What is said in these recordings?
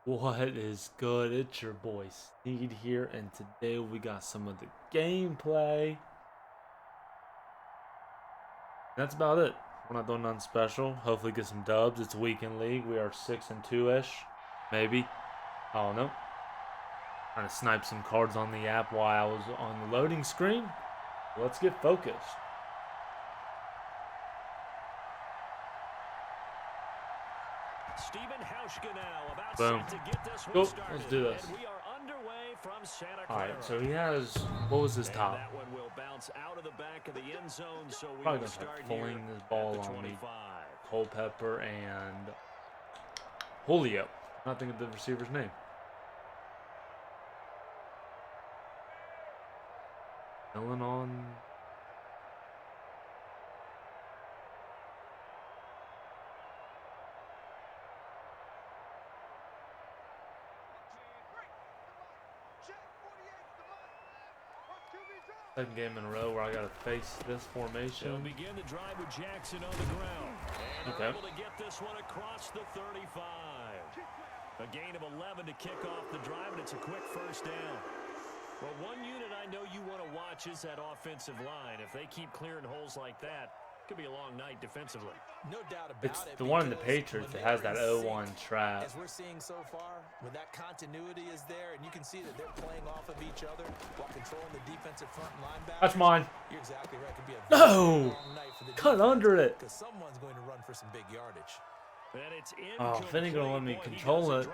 What is good? It's your boy Sneed here, and today we got some of the gameplay. That's about it. We're not doing nothing special. Hopefully get some dubs. It's a weekend league. We are 6-2-ish. Maybe. I don't know. Trying to snipe some cards on the app while I was on the loading screen. Let's get focused. Boom. Cool. Let's do this. Alright, so he has, what was his top? Probably gonna start pulling this ball on me. Culpepper and Julio. Not thinking of the receiver's name. Filling on. Second game in a row where I gotta face this formation. They'll begin the drive with Jackson on the ground. And okay. Able to get this one across the 35. A gain of 11 to kick off the drive, and it's a quick first down. Well, one unit I know you want to watch is that offensive line. If they keep clearing holes like that, it could be a long night defensively. No doubt about it's the one in the Patriots that has that 0-1 trap. As we're seeing so far, when that continuity is there, and you can see that they're playing off of each other while controlling the defensive front and linebackers. That's mine. You're exactly right. It could be a no! long night for the Cut under it. Because someone's going to run for some big yardage. Oh, if ain't gonna let me control it.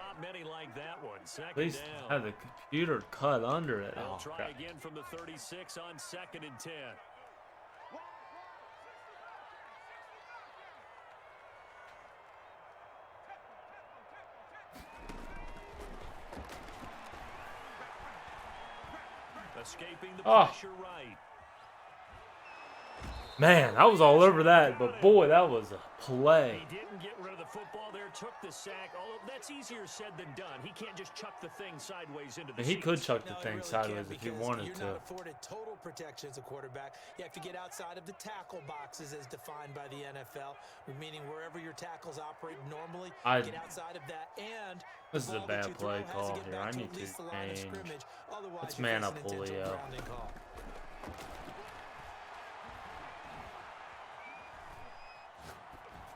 At least have the computer cut under it. Oh, try crap. again from the 36 on 2nd and 10. Escaping the pressure right. Man, I was all over that, but boy, that was a play. He didn't get rid of the football there, took the sack. Although that's easier said than done. He can't just chuck the thing sideways into the He could chuck the No, thing really sideways can't, if he wanted you're to. not afforded total protection as a quarterback. You have to get outside of the tackle boxes as defined by the NFL, meaning wherever your tackles operate normally, get outside of that. And this is a bad play call here. I need to change. Let's man up Julio.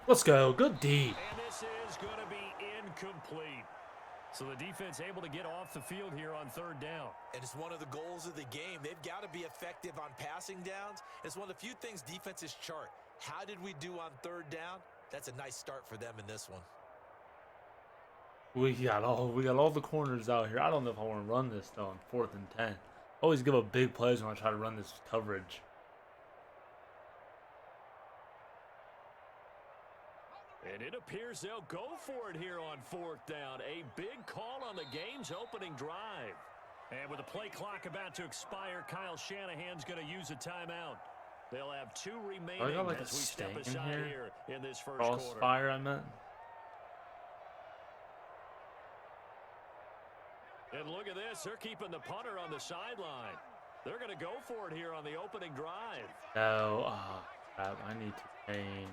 Let's go. Good D. And this is going to be incomplete. So the defense able to get off the field here on 3rd down. And it's one of the goals of the game. They've got to be effective on passing downs. It's one of the few things defenses chart. How did we do on 3rd down? That's a nice start for them in this one. We got all the corners out here. I don't know if I want to run this though on 4th and 10. Always give up big plays when I try to run this coverage. And it appears they'll go for it here on 4th down. A big call on the game's opening drive. And with the play clock about to expire, Kyle Shanahan's going to use a timeout. They'll have 2 remaining I got like as a we step sting aside in here in this first Crossfire, I meant. And look at this. They're keeping the punter on the sideline. They're going to go for it here on the opening drive. No, crap. I need to change.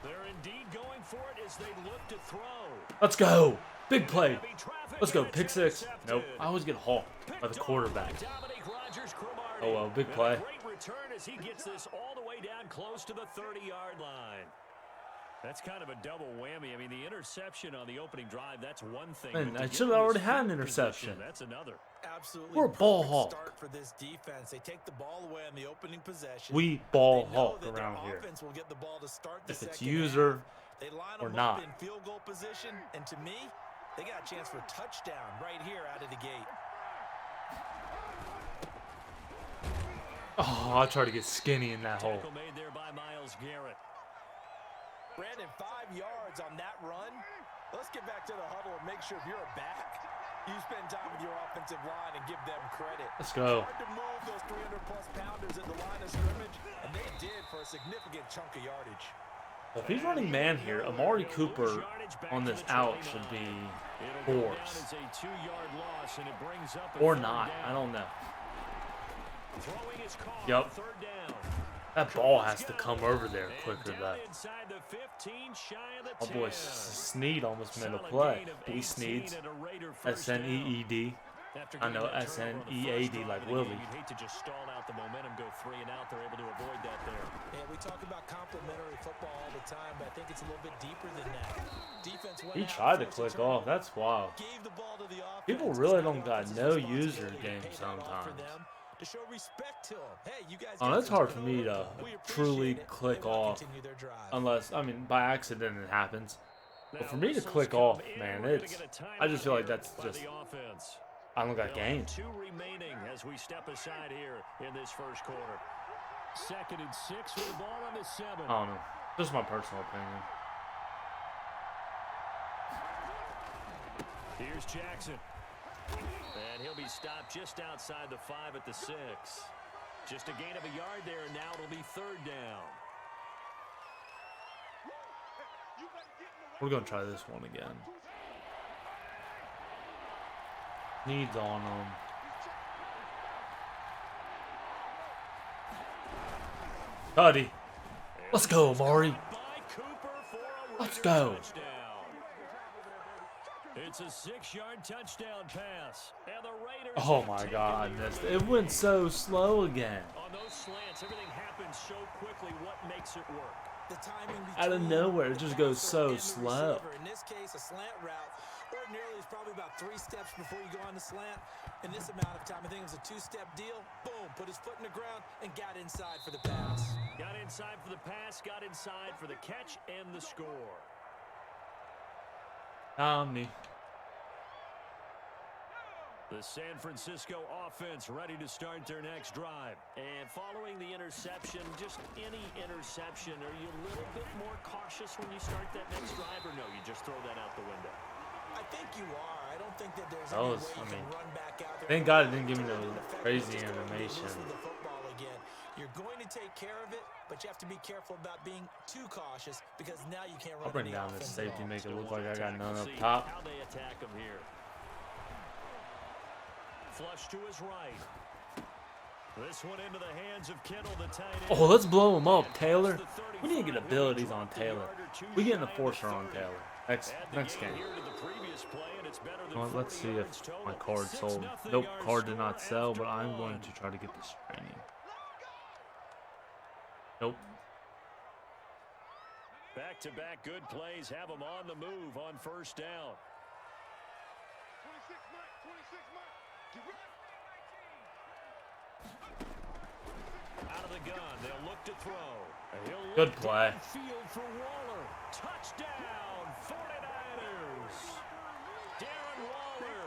They're indeed going for it as they look to throw. Let's go. Big play. Let's go. Pick 6. Nope. I always get hawked by the quarterback. Oh, well. Big play. Great return as he gets this all the way down close to the 30-yard line. That's kind of a double whammy. I mean, the interception on the opening drive, that's one thing. Man, I should have already had an interception. That's another. Absolutely. We're ball hawk. Start for this defense. They take the ball away on the opening possession. We ball hawk around here. Will get the ball to start the If it's second user half. They line or them not. Up in field goal position, and to me, they got a chance for a touchdown right here out of the gate. Oh, I tried to get skinny in that hole. Tackle made there by Myles Garrett. Brandon, 5 yards on that run. Let's get back to the huddle and make sure if you're a back, you spend time with your offensive line and give them credit. Let's go. Hard to move those 300-plus pounders at the line of scrimmage, and they did for a significant chunk of yardage. If he's running man here, Amari Cooper on this out should be forced. Or not. I don't know. Throwing is called. Yup. 3rd down. That ball has to come over there quicker, though. Inside the 15, shy of the Oh 10. boy, Sneed almost made a Solid play. gain of B 18 Sneeds. and a Raider first down. S-N-E-E-D. After I getting know that turnover on the first S-N-E-A-D drive like of the Willie. game, you'd hate to just stall out the momentum, go 3 and out. They're able to avoid that there. Yeah, we talk about complementary football all the time, but I think it's a little bit deeper than that. Defense went He out, tried to forced a click off. turnover, That's wild. gave the ball to the offense. People It's really now don't the got offense's no responsibility user to game pay that off for sometimes. them, to show respect to them. Hey, you guys Oh, got that's the hard for me turnover. to We truly appreciate it. click They wanna off. continue their drive. Unless, I mean, by accident it happens. But Now, for me to whistles click come off, in. man, We're gonna it's, get a timeout I just feel like here that's by just, the offense. I don't got They'll game. have 2 remaining as we step aside here in this first quarter. 2nd and 6 with the ball on the 7. I don't know. Just my personal opinion. Here's Jackson. And he'll be stopped just outside the 5 at the 6. Just a gain of a yard there, and now it'll be 3rd down. We're going to try this one again. Needs on them. Cuddy. Let's go, Amari. Let's go. It's a 6-yard touchdown pass. And the Raiders Oh my God, I missed it. It went so slow again. On those slants, everything happens so quickly. What makes it work? The timing Out of between nowhere, it the just goes passer so and the slow. receiver. In this case, a slant route ordinarily is probably about 3 steps before you go on the slant. In this amount of time, I think it was a 2-step deal. Boom, put his foot in the ground and got inside for the pass. Got inside for the pass, got inside for the catch and the score. Omni. The San Francisco offense ready to start their next drive. And following the interception, just any interception, are you a little bit more cautious when you start that next drive, or no, you just throw that out the window? I think you are. I don't think that there's That any was- way I you mean, can run back out there. Thank God it didn't give me Turn no it ineffective, crazy just go animation. loose with the football again. You're going to take care of it, but you have to be careful about being too cautious because now you can't run I'll bring any down this offense at safety, all. make it Still look one like I got attack. none We'll up see top. how they attack him here. Flush to his right. This one into the hands of Kittle, the tight end. Oh, let's blow him up, And Taylor. past the We need to get 35. abilities on Dropped a Taylor. yard or two We getting a shy of forcer the on 30. Taylor. Next Add the game. gain here to the previous play, and it's better than Well, let's 40 see yards if total. my card 6-0 sold. Nope, our card did not score sell, after but I'm one. going to try to get this training. Nope. Back-to-back good plays have them on the move on 1st down. Out of the gun, they'll look to throw. He'll Good look play. downfield for Waller. Touchdown, 49ers. Darren Waller,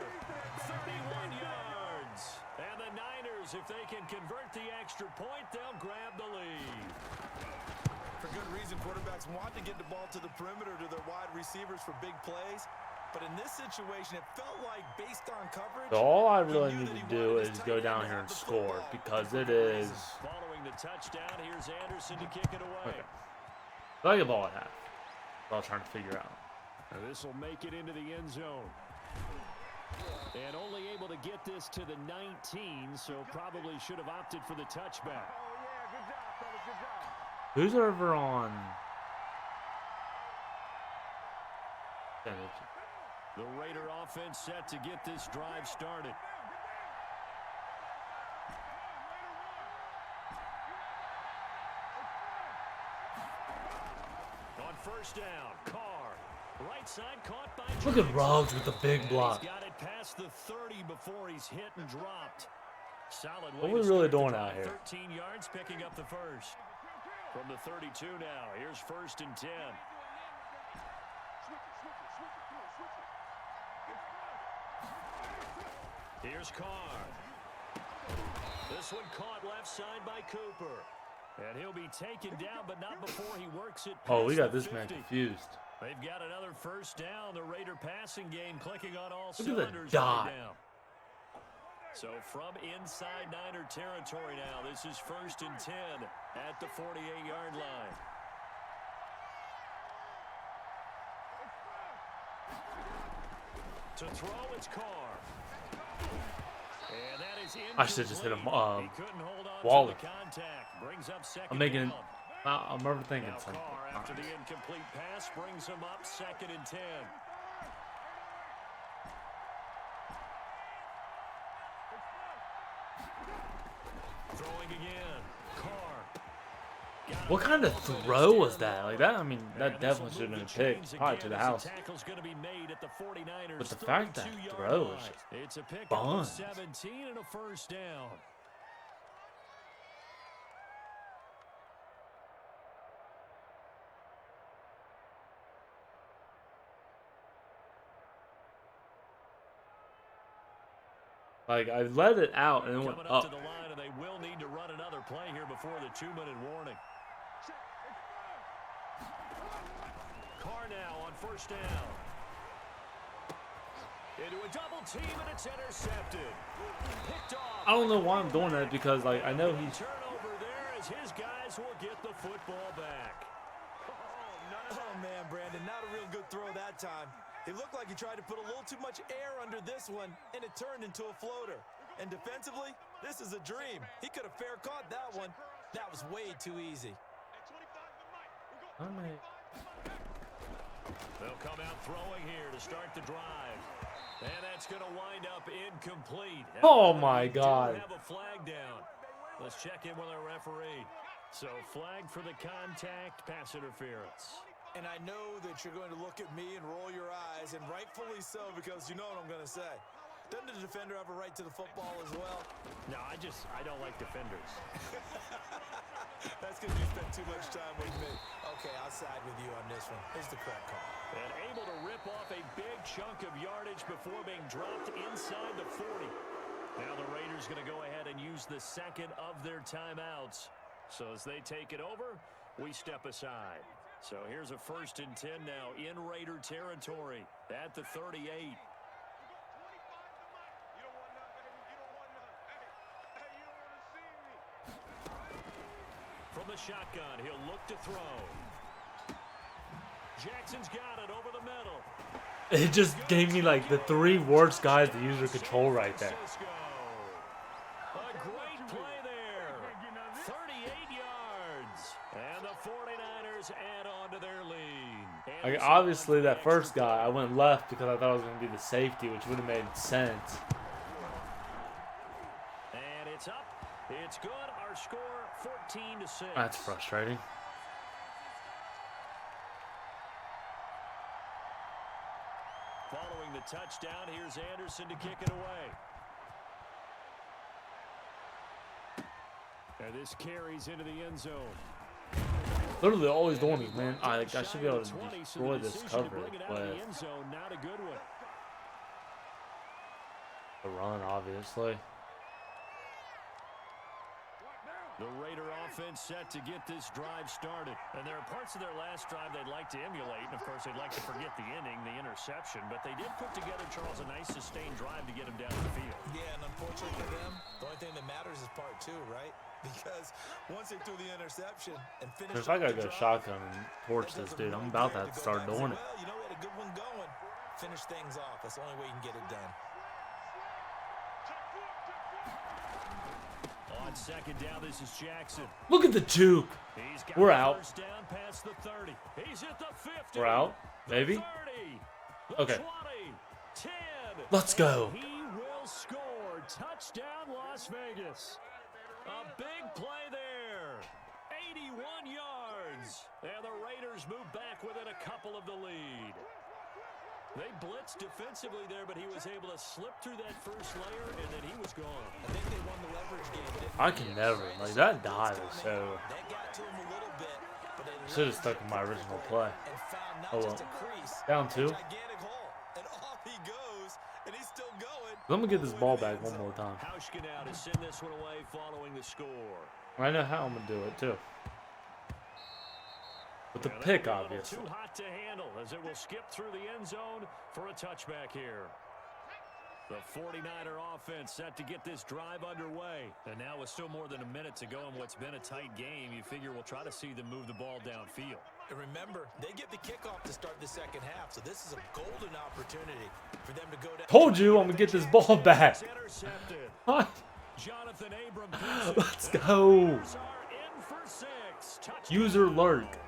31 yards. And the Niners, if they can convert the extra point, they'll grab the lead. For good reason, quarterbacks want to get the ball to the perimeter to their wide receivers for big plays. But in this situation, it felt like based on coverage. So all I really need to do is go down here and score because it is. Following the touchdown, here's Anderson to kick it away. Okay. So I get the ball at half. That's what I was trying to figure out. This will make it into the end zone. And only able to get this to the 19, so probably should have opted for the touchback. Who's over on? The Raider offense set to get this drive started. On 1st down, Carr. Right side caught by Look at Ruggs with the big block. He's got it past the 30 before he's hit and dropped. Solid way What are we to really start the doing drive. out here? 13 yards, picking up the first. From the 32 now, here's 1st and 10. Here's Carr. This one caught left side by Cooper. And he'll be taken down, but not before he works it past Oh, we got the this man 50. confused. They've got another 1st down. The Raider passing game clicking on all Look at the cylinders dot. right now. So from inside Niner territory now, this is 1st and 10 at the 48-yard line. To throw, it's Carr. And that is I should have just hit him. incomplete. He couldn't hold on to Wally. the contact. Brings up second I'm making. down. I'm overthinking Now something. Carr, after the incomplete pass, brings him up 2nd and 10. Throwing again. Carr. What kind of throw was that? Like that? I mean, that definitely should have been a pick, probably to the house. But the fact that throw is It's a pick fun. of 17 and a first down. Like I let it out and it went Coming up to up. the line, and they will need to run another play here before the 2-minute warning. Carr now on first down. Into a double team, and it's intercepted. Picked off. I don't know why I'm doing that because like I know he's. Turnover there as his guys will get the football back. Oh, man, Brandon, not a real good throw that time. It looked like he tried to put a little too much air under this one, and it turned into a floater. And defensively, this is a dream. He could have fair caught that one. That was way too easy. They'll come out throwing here to start the drive. And that's going to wind up incomplete. Oh, my God. We have a flag down. Let's check in with our referee. So, flag for the contact, pass interference. And I know that you're going to look at me and roll your eyes, and rightfully so, because you know what I'm going to say. Doesn't the defender have a right to the football as well? No, I don't like defenders. That's because you spent too much time with me. Okay, I'll side with you on this one. Here's the correct call. And able to rip off a big chunk of yardage before being dropped inside the 40. Now the Raiders going to go ahead and use the second of their timeouts. So as they take it over, we step aside. So here's a 1st and 10 now in Raider territory at the 38. From the shotgun, he'll look to throw. Jackson's got it over the middle. It just gave me like the 3 worst guys to use their control right there. A great play there. 38 yards. And the 49ers add on to their lead. Like obviously that first guy, I went left because I thought it was going to be the safety, which would have made sense. And it's up. It's good. Our score 14-6. That's frustrating. Following the touchdown, here's Anderson to kick it away. And this carries into the end zone. Literally all he's doing is, man, I should be able to destroy this cover with Not a good one. the run, obviously. The Raider offense set to get this drive started. And there are parts of their last drive they'd like to emulate. And, of course, they'd like to forget the inning, the interception. But they did put together, Charles, a nice sustained drive to get them down the field. Yeah, and unfortunately for them, the only thing that matters is part 2, right? Because once they threw the interception and finished... If I got to go shotgun and torch this dude, I'm about to have to start doing it. Well, you know, we had a good one going. Finish things off. That's the only way you can get it done. On second down, this is Jackson. Look at the juke. We're out. First down past the 30. He's at the 50. We're out, maybe. 30, the Okay. 20, 10. Let's go. He will score. Touchdown, Las Vegas. A big play there. 81 yards. And the Raiders move back within a couple of the lead. They blitzed defensively there, but he was able to slip through that first layer, and then he was gone. I think they won the leverage game. I can never. Like, that dive is so... That got to him a little bit, but they Should have stuck with my original play. and found not Oh, well. just a crease, Down a 2. gigantic hole. And off he goes, and he's still going. I'm going to get this ball back one more time. Hauschka now to send this one away following the score. I know how I'm going to do it, too. With the pick, obviously. Too hot to handle as it will skip through the end zone for a touchback here. The 49er offense set to get this drive underway. And now with still more than a minute to go in what's been a tight game, you figure we'll try to see them move the ball downfield. And remember, they get the kickoff to start the second half, so this is a golden opportunity For them to go down. Told you I'm gonna get this ball back. It's intercepted. What? Jonathan Abram picks it. Let's go. Bears are in for 6. Touchdown. User lurk.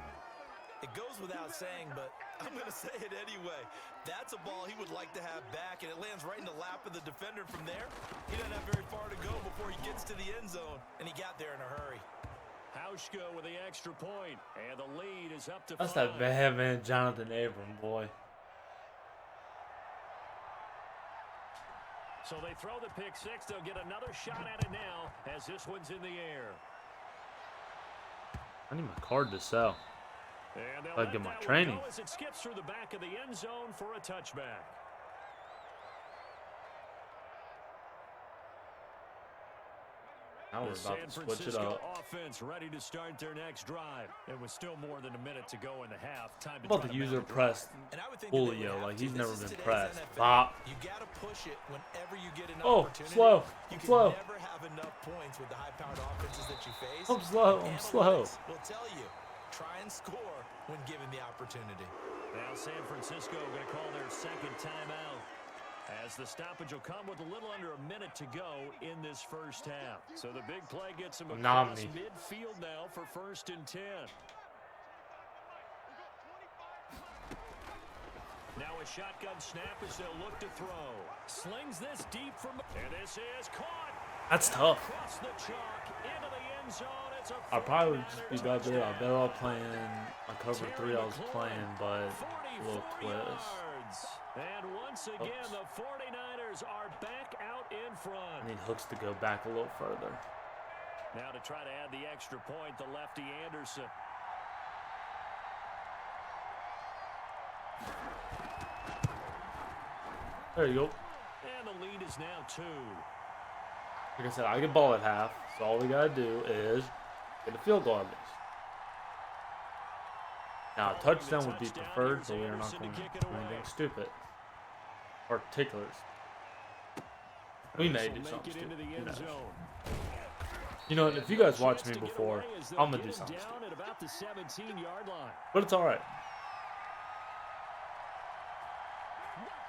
It goes without saying, but I'm going to say it anyway. That's a ball he would like to have back, and it lands right in the lap of the defender from there. He doesn't have very far to go before he gets to the end zone, and he got there in a hurry. Hauschka with the extra point, and the lead is up to 5. That's that bad man, Jonathan Abram, boy. So they throw the pick 6. They'll get another shot at it now as this one's in the air. I need my card to sell. And they'll I let get my that one training. go as it skips through the back of the end zone for a touchback. Now we're The about San to switch it Francisco up. offense ready to start their next drive. It was still more than a minute to go in the half. Time to How about try the to user mount a drive. pressed And I would think that they would Julio have like to. he's This never is been today's pressed? NFL. Bop. You got to push it whenever you get an Oh, opportunity. slow. You can Slow. never have enough points with the high-powered offenses that you face. I'm slow. I'm slow. Analytics will tell you, try and score when given the opportunity. Now San Francisco going to call their second timeout, as the stoppage will come with a little under a minute to go in this first half. So the big play gets him across midfield now for 1st and 10. Now a shotgun snap as they'll look to throw. Slings this deep from, and this is caught. That's tough. Across the chalk into the end zone. It's a I probably would just be better. I bet I'll playing. I covered 3 I was playing, but a little 44 twist. yards. And once again, the 49ers are back out in I front. need Hooks to go back a little further. Now to try to add the extra point, the lefty Anderson. There you go. And the lead is now 2. Like I said, I get ball at half, so all we gotta do is get a field goal at least. Now, a touchdown would be preferred, but we are not going to do anything stupid or ticklers. We may do something stupid. Who knows? You know, if you guys watch me before, I'm gonna do something stupid. At about the 17-yard line. But it's all right.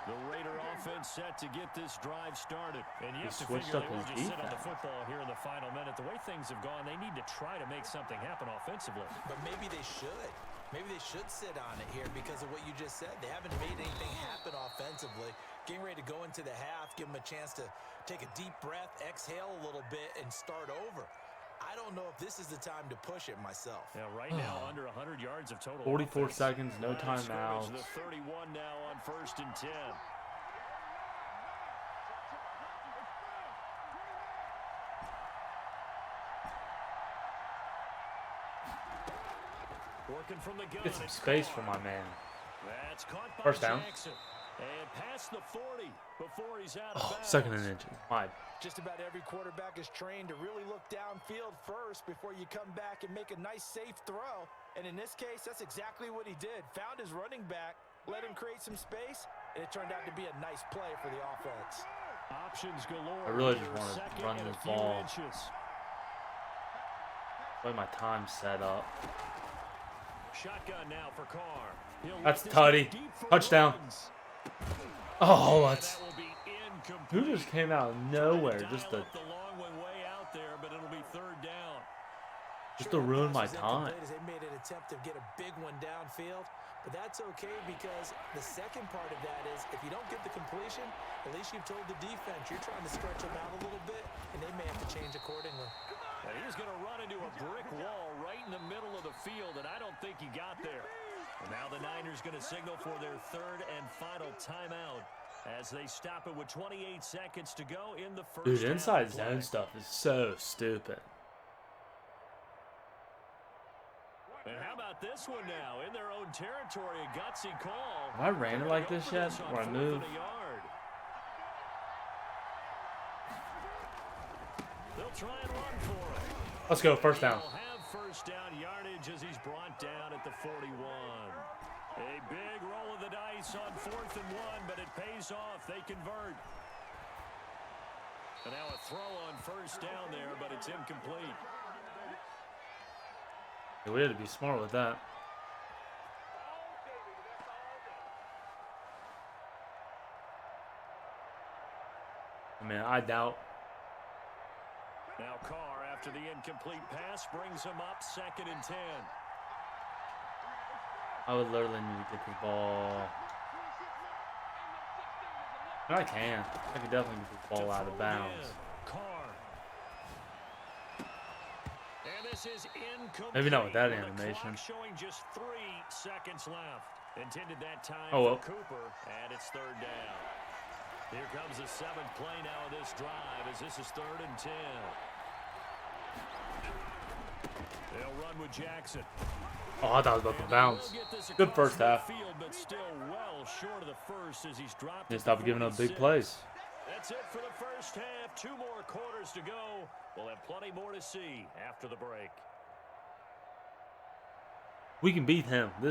The Raider offense set to get this drive started. And you have to switched figure up they won't his just sit on the defense. football here in the final minute. The way things have gone, they need to try to make something happen offensively. But maybe they should. Maybe they should sit on it here because of what you just said. They haven't made anything happen offensively. Getting ready to go into the half, give them a chance to take a deep breath, exhale a little bit, and start over. I don't know if this is the time to push it myself. Yeah, right now under 100 yards of total 44 offense. seconds, no Line of scrimmage, timeouts. The 31 now on 1st and 10. Working from the gun. Get some It's space caught. for my man. That's caught by First down. Jackson. And past the 40 before he's out of Oh, bounds. 2nd and inches. My Just about every quarterback is trained to really look downfield first before you come back and make a nice, safe throw. And in this case, that's exactly what he did. Found his running back, let him create some space, and it turned out to be a nice play for the offense. Options galore. I really here. just want to Second run and a the few ball. inches. way my time's set up. Shotgun now for Carr. He'll That's let this Tutty. go deep for Touchdown. Woods. Oh, And that's that will be incomplete. who just came out of nowhere Trying to just dial to up the long one way out there, but it'll be 3rd down. ruin my Pass was time. incomplete as they made an attempt to get a big one downfield, but that's okay because the second part of that is if you don't get the completion, at least you've told the defense you're trying to stretch them out a little bit, and they may have to change accordingly. And he's going to run into a brick wall right in the middle of the field, and I don't think he got there. And now the Niners going to signal for their 3rd and final timeout as they stop it with 28 seconds to go in the first Dude, half inside of play. zone stuff is so stupid. And how about this one now? In their own territory, a gutsy call. Have I ran it like Go this for yet? on Where I 4th move? and a yard. They'll try and run for it. Let's go, 1st down. He'll have 1st down yardage as he's brought down at the 41. A big roll of the dice on 4th and 1, but it pays off. They convert. And now a throw on 1st down there, but it's incomplete. Yeah, we had to be smart with that. I mean, I doubt. Now Carr, after the incomplete pass, brings him up 2nd and 10. I would literally need to get this ball. And I can. I can definitely get this ball out of bounds. Carr. And this is incomplete. Maybe not with that the animation. clock showing just 3 seconds left. Intended that time well. for Cooper, and it's 3rd down. Here comes the 7th play now of this drive, as this is 3rd and 10. They'll run with Jackson. Oh, I thought it was about to bounce. Good first half. Field, but still well short of the first as he's dropped. They stopped giving up big plays. That's it for the first half. 2 more quarters to go. We'll have plenty more to see after the break. We can beat him. We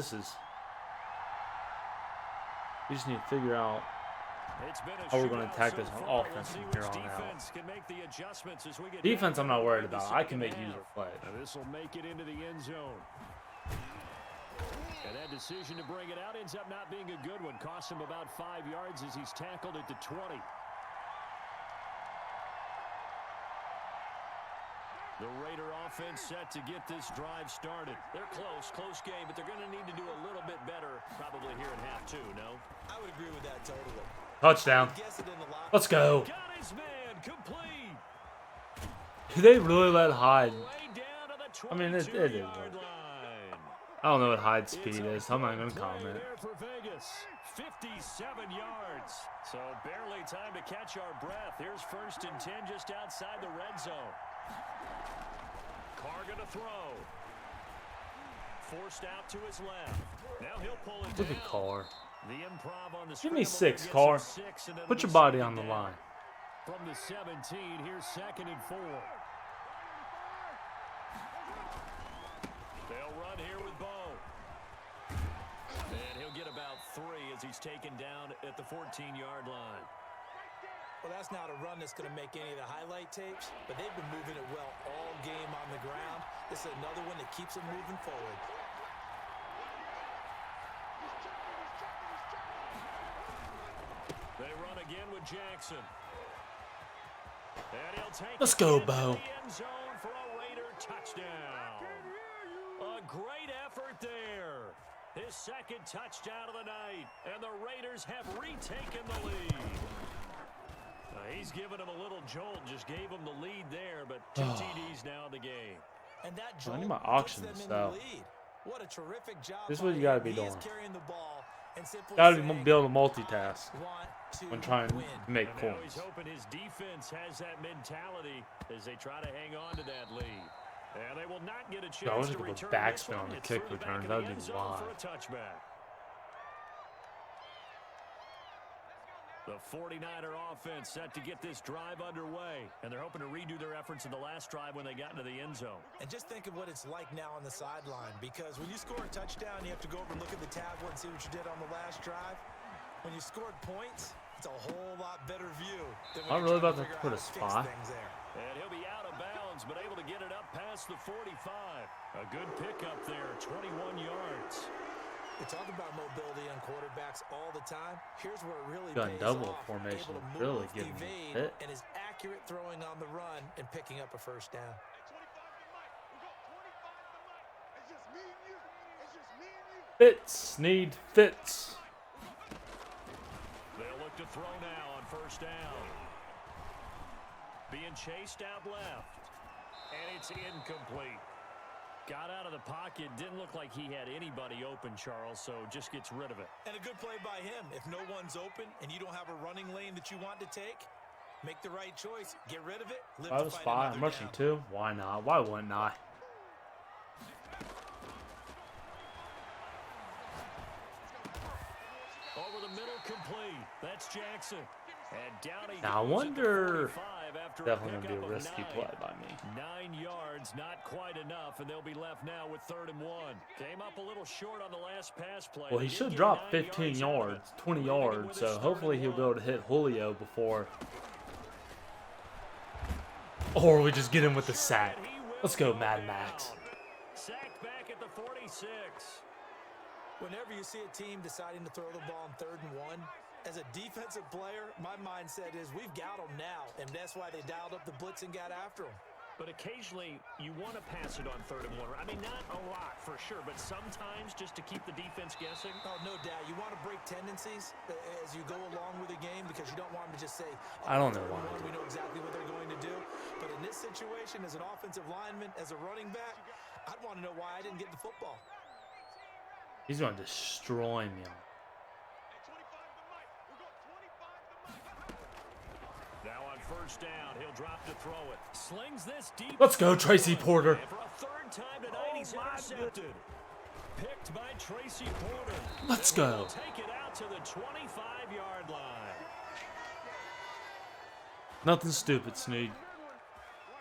just need to figure out how we're going to attack this offense from here on out. Defense, I'm not worried about. I can make user plays. This will make it into the end zone. And that decision to bring it out ends up not being a good one. Costs him about 5 yards as he's tackled at the 20. The Raider offense set to get this drive started. They're close game, but they're going to need to do a little bit better probably here in half 2, no? I would agree with that totally. Touchdown. Let's go. Got his man, complete. Do they really let Hyde? Way down to the I mean, it is. 22-yard line. I don't know what Hyde's speed is. I'm not going to comment. There for Vegas. 57 yards. So barely time to catch our breath. Here's 1st and 10 just outside the red zone. Carr gonna throw. Forced out to his left. Now he'll pull it down. Look at Carr. The improv on the Give me 6, scramble Carr. gets him 6, and it'll Put be your body 2nd on the down. line. From the 17, here's 2nd and 4. They'll run here with Bo. And he'll get about 3 as he's taken down at the 14-yard line. Well, that's not a run that's going to make any of the highlight tapes, but they've been moving it well all game on the ground. This is another one that keeps them moving forward. They run again with Jackson. And he'll take Let's go, it into Bo. the end zone for a Raider touchdown. A great effort there. His 2nd touchdown of the night, and the Raiders have retaken the lead. He's given him a little jolt, just gave him the lead there, but 2 TDs now in the game. And that I jolt need my puts auction them in the stuff. lead. What a terrific job. This is what by you gotta him. be He is doing. carrying the ball and simply Gotta saying, be able to multitask want to when trying to win. make And now he's points. hoping his defense has that mentality as they try to hang on to that lead. And they will not get a chance I wish I to could return put this backspin one. on the It's kick through the back returns. of That the would be end zone wild. for a touchback. The 49er offense set to get this drive underway, and they're hoping to redo their efforts in the last drive when they got into the end zone. And just think of what it's like now on the sideline, because when you score a touchdown, you have to go over and look at the tablet and see what you did on the last drive. When you scored points, it's a whole lot better view than when I'm you're really trying about to figure put out a how to fix spot. things there. And he'll be out of bounds, but able to get it up past the 45. A good pickup there, 21 yards. We talk about mobility on quarterbacks all the time. Here's where it really Gun pays double off. formation Able to really move, getting me evade, hit. and is accurate throwing on the run and picking up a first down. Fitz need Fitz. They'll look to throw now on 1st down. Being chased out left. And it's incomplete. Got out of the pocket. Didn't look like he had anybody open, Charles, so just gets rid of it. And a good play by him. If no one's open and you don't have a running lane that you want to take, make the right choice. Get rid of it. Live I to was fight 5. I'm another rushing down. 2. Why not? Why wouldn't I? Over the middle, complete. That's Jackson. And down he Now, I goes at the wonder. 45 after Definitely a gonna be a pickup of risky 9. play by me. 9 yards, not quite enough, and they'll be left now with 3rd and 1. Came up a little short on the last pass play. Well, he They did should get drop 9 15 out of it. yards, 20 Leaving him yards, with so his 3rd hopefully and he'll be 1. able to hit Julio before. Or we just get him with the sack. And he will Let's go, go Mad down. Max. Sacked back at the 46. Whenever you see a team deciding to throw the ball on 3rd and 1, as a defensive player, my mindset is we've got them now, and that's why they dialed up the blitz and got after them. But occasionally, you want to pass it on 3rd and 1. I mean, not a lot for sure, but sometimes just to keep the defense guessing. Oh, no doubt. You want to break tendencies as you go along with the game because you don't want them to just say, oh, I don't know why. We know exactly what they're going to do. But in this situation, as an offensive lineman, as a running back, I'd want to know why I didn't get the football. He's going to destroy me. Now on 1st down, he'll drop to throw it. Slings this deep. Let's go, Tracy Porter. And for a 3rd time tonight, he's intercepted. Picked by Tracy Porter. Let's go. Take it out to the 25-yard line. Nothing stupid, Sneed.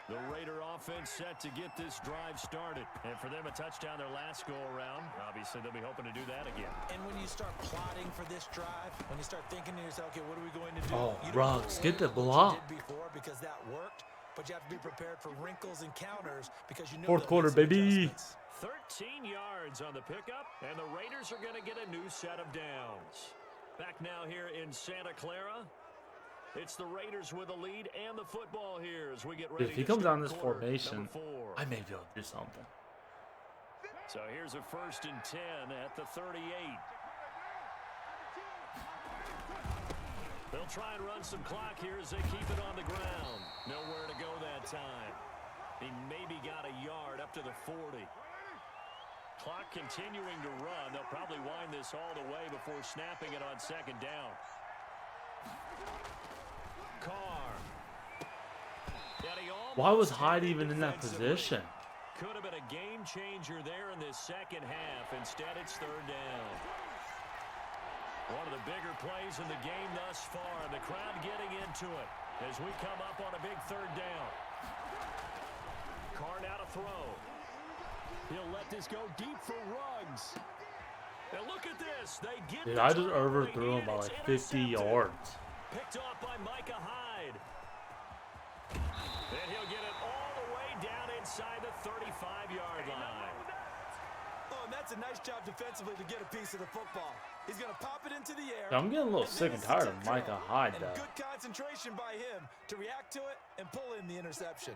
The Raider offense set to get this drive started. And for them, a touchdown their last go-around. Obviously, they'll be hoping to do that again. And when you start plotting for this drive, when you start thinking to yourself, okay, what are we going to do? Oh, You don't Ruggs, know get the what you block. did before because that worked, but you have to be prepared for wrinkles and counters because you know 4th they'll quarter, make some baby. adjustments. 13 yards on the pickup, and the Raiders are going to get a new set of downs. Back now here in Santa Clara. It's the Raiders with the lead and the football here as we get ready. If he to comes start on this quarter formation, number 4. I may be able to do something. So here's a 1st and 10 at the 38. They'll try and run some clock here as they keep it on the ground. Nowhere to go that time. He maybe got a yard up to the 40. Clock continuing to run. They'll probably wind this all the way before snapping it on 2nd down. Carr. Why was Hyde even in that position? Could have been a game changer there in this 2nd half. Instead, it's 3rd down. One of the bigger plays in the game thus far. And the crowd getting into it as we come up on a big 3rd down. Carr now to throw. He'll let this go deep for Ruggs. And look at this. They get Dude, the I just turnover overthrew him by here. like It's 50 intercepted. yards. Picked off by Micah Hyde. And he'll get it all the way down inside the 35-yard line. Oh, and that's a nice job defensively to get a piece of the football. He's going to pop it into the air. I'm getting a little and sick then and tired of it's a Micah throw. Hyde, And though. good concentration by him to react to it and pull in the interception.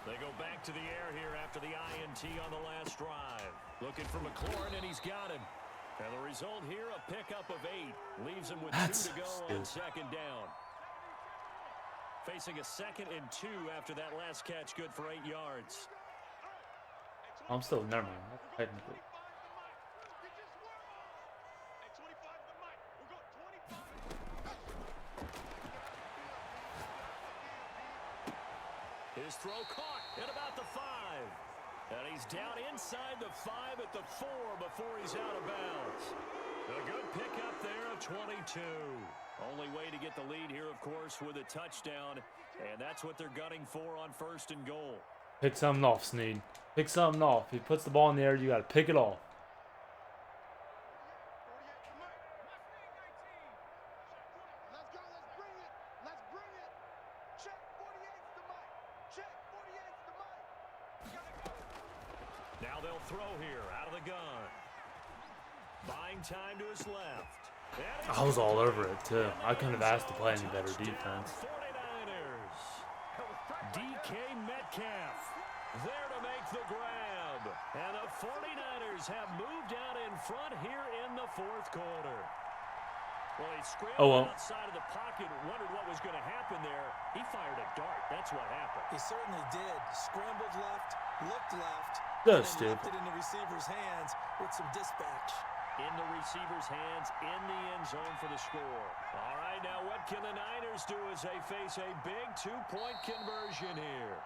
They go back to the air here after the INT on the last drive. Looking for McLaurin, and he's got him. And the result here, a pickup of 8. Leaves him with That's 2 to go so on stupid. 2nd down. Facing a 2nd and 2 after that last catch, good for 8 yards. I'm still, never mind. Technically. His throw caught at about the 5. And he's down inside the 5 at the 4 before he's out of bounds. A good pickup there of 22. Only way to get the lead here, of course, with a touchdown. And that's what they're gunning for on 1st and goal. Pick something off, Sneed. Pick something off. If he puts the ball in the air, you got to pick it off. Now they'll throw here out of the gun. Buying time to his left. I was all over it, too. I couldn't have asked to play any better defense. 49ers. DK Metcalf there to make the grab. And the 49ers have moved out in front here in the 4th quarter. Well, he scrambled outside of the pocket, wondered what was going to happen there. He fired a dart. That's what happened. He certainly did. Scrambled left, looked left, That's and then stupid. left it in the receiver's hands with some dispatch. In the receiver's hands, in the end zone for the score. All right, now what can the Niners do as they face a big 2-point conversion here?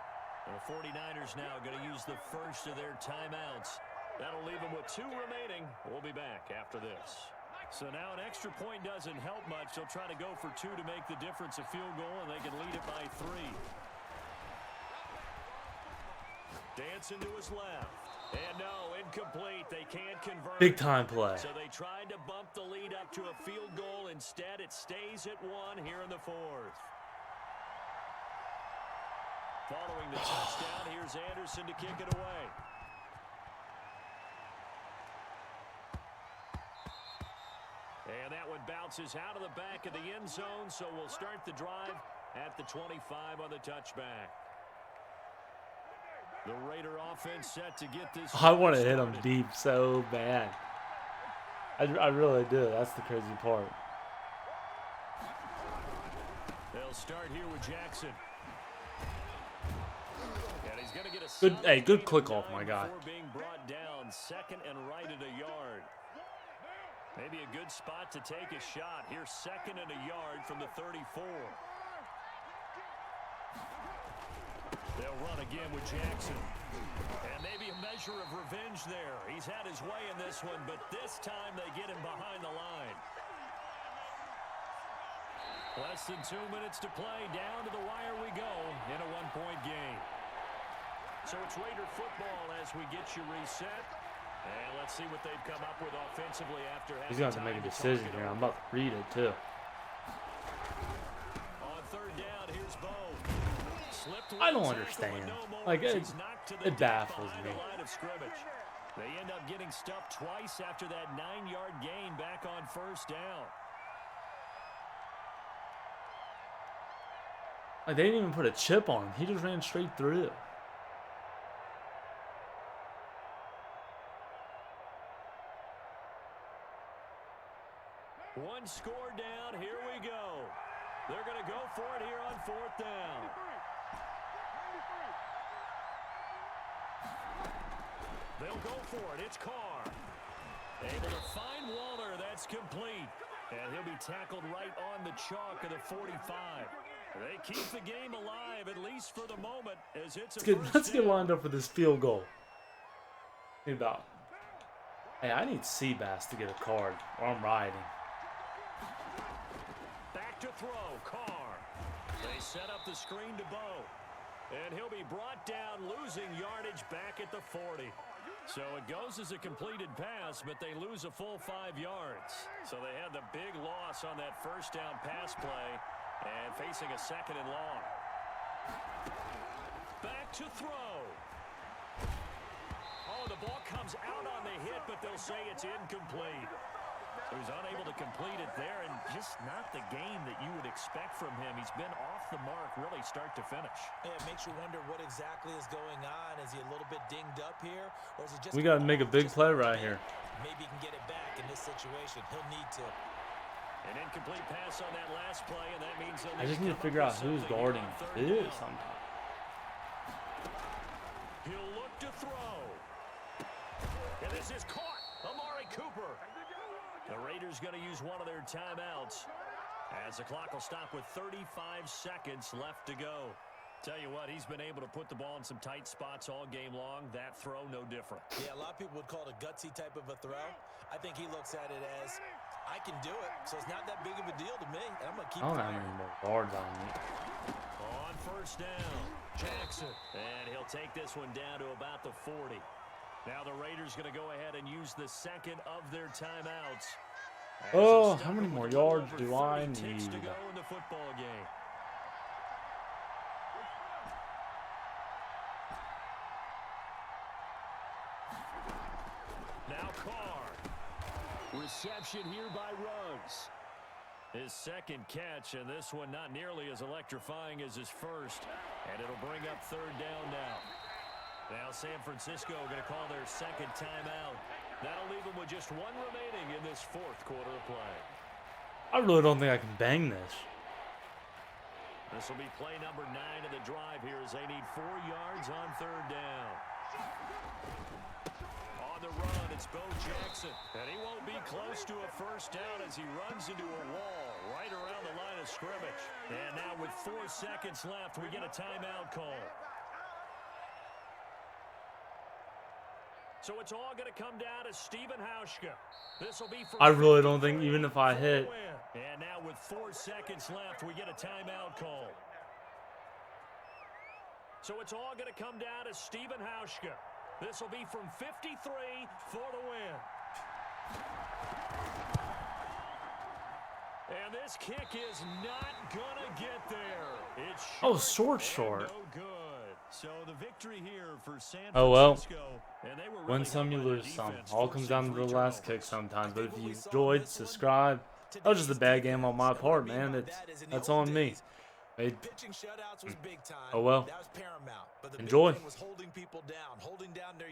And the 49ers now going to use the first of their timeouts. That'll leave them with 2 remaining. We'll be back after this. So now an extra point doesn't help much. They'll try to go for 2 to make the difference a field goal, and they can lead it by 3. Dancing to his left. And no, incomplete. They can't convert. Big time play. So they tried to bump the lead up to a field goal. Instead, it stays at 1 here in the 4th. Following the touchdown, here's Anderson to kick it away. And that one bounces out of the back of the end zone, so we'll start the drive at the 25 on the touchback. The Raider offense set to get this. I want to hit him deep so bad. I really do. That's the crazy part. They'll start here with Jackson. And he's going to get a good click off, my guy. Being brought down, second and right at a yard. Maybe a good spot to take a shot. Here's second and a yard from the 34. They'll run again with Jackson. And maybe a measure of revenge there. He's had his way in this one, but this time they get him behind the line. Less than 2 minutes to play. Down to the wire we go in a one-point game. So it's Raider football as we get you reset. And let's see what they've come up with offensively after having. He's going to have to make a decision here. I'm about to read it, too. On third down, here's Bo. I don't understand. Like, it baffles me. They end up getting stuffed twice after that 9-yard gain back on first down. Like, they didn't even put a chip on him. He just ran straight through. One score down. Here we go. They're going to go for it here on fourth down. They'll go for it. It's Carr. Able to find Waller. That's complete. And he'll be tackled right on the chalk of the 45. They keep the game alive, at least for the moment, as it's let's get lined up for this field goal. Think about. Hey, I need Seabass to get a card, or I'm riding. Back to throw, Carr. They set up the screen to Bo. And he'll be brought down, losing yardage back at the 40. So it goes as a completed pass, but they lose a full 5 yards. So they had the big loss on that first down pass play and facing a second and long. Back to throw. Oh, the ball comes out on the hit, but they'll say it's incomplete. So he's unable to complete it there, and just not the game that you would expect from him. He's been off the mark really start to finish. Yeah, it makes you wonder what exactly is going on. Is he a little bit dinged up here, or is it just... We got to make a big play right here. Maybe he can get it back in this situation. He'll need to. An incomplete pass on that last play, and that means I just need to figure out who's guarding who sometimes. He'll look to throw. And this is caught. Amari Cooper. The Raiders going to use one of their timeouts as the clock will stop with 35 seconds left to go. Tell you what, he's been able to put the ball in some tight spots all game long. That throw, no different. Yeah, a lot of people would call it a gutsy type of a throw. I think he looks at it as, I can do it, so it's not that big of a deal to me, and I'm going to keep I don't have any more guards on me. On first down, Jackson. And he'll take this one down to about the 40. Now the Raiders going to go ahead and use the second of their timeouts. Oh, how many more yards do I need? To go in the football game. Now Carr. Reception here by Ruggs. His second catch, and this one not nearly as electrifying as his first. And it'll bring up third down now. Now San Francisco going to call their second timeout. That'll leave them with just one remaining in this fourth quarter of play. I really don't think I can bang this. This will be play number 9 of the drive here as they need 4 yards on third down. On the run, it's Bo Jackson. And he won't be close to a first down as he runs into a wall right around the line of scrimmage. And now with 4 seconds left, we get a timeout call. So it's all going to come down to Stephen Hauschka. This will be for I really don't think even if I hit. And now with 4 seconds left, we get a timeout call. So it's all going to come down to Stephen Hauschka. This will be from 53 for the win. And this kick is not going to get there. It's short. No good. So the victory here for San Francisco. Oh well. And they were Win really some, you good by lose the some. defense, All comes down to the forcing last free kick sometimes. But if you enjoyed, subscribe. That was just a bad game on my part, man. That's on me. Pitching shutouts was big time. Oh well. That was paramount. But the Enjoy. big thing was holding people down, holding down their